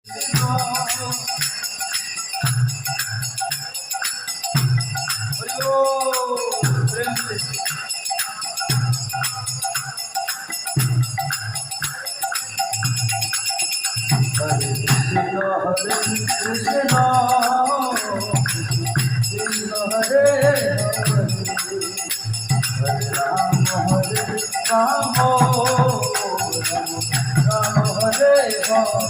Hare Krishna Krishna Hare Hare Hare Rama Rama Rama Hare Hare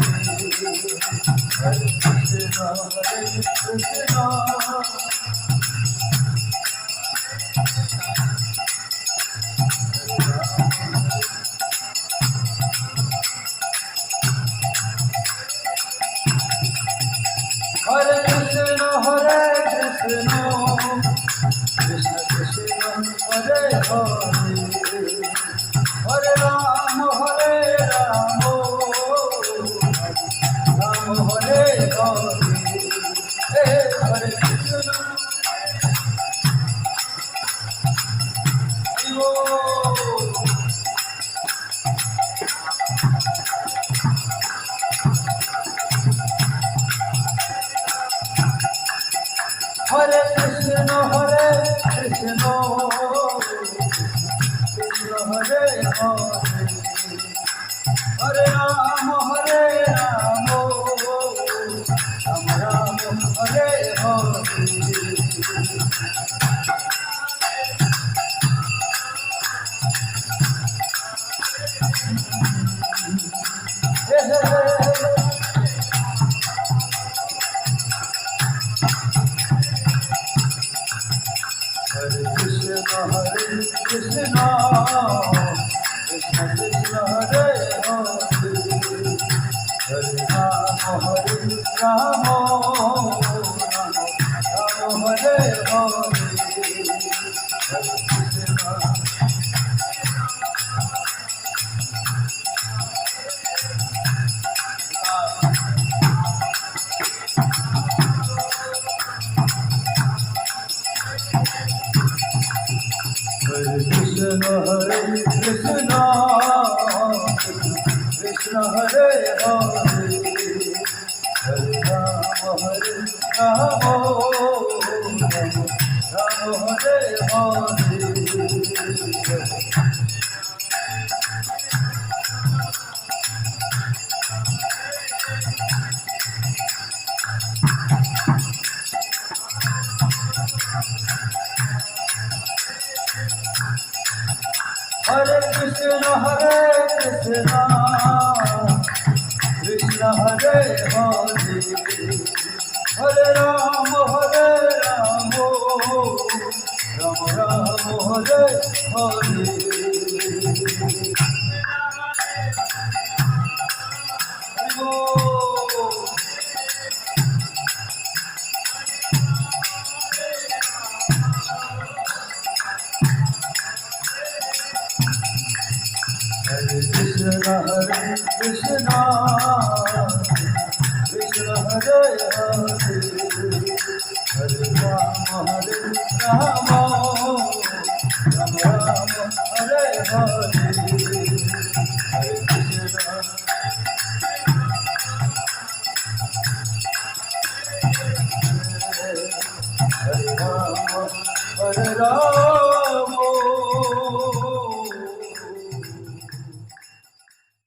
Krishna Krishna Krishna Hare Hare Hare Rama Rama Rama Hare Hare Hare Krishna Krishna Krishna Hare Hare Hare Rama Rama Rama Hare Hare Hare Krishna Krishna Hare Hare Hare Rama Rama Rama Hare Hare Krishna Krishna Krishna Hare Hare Hare Rama Rama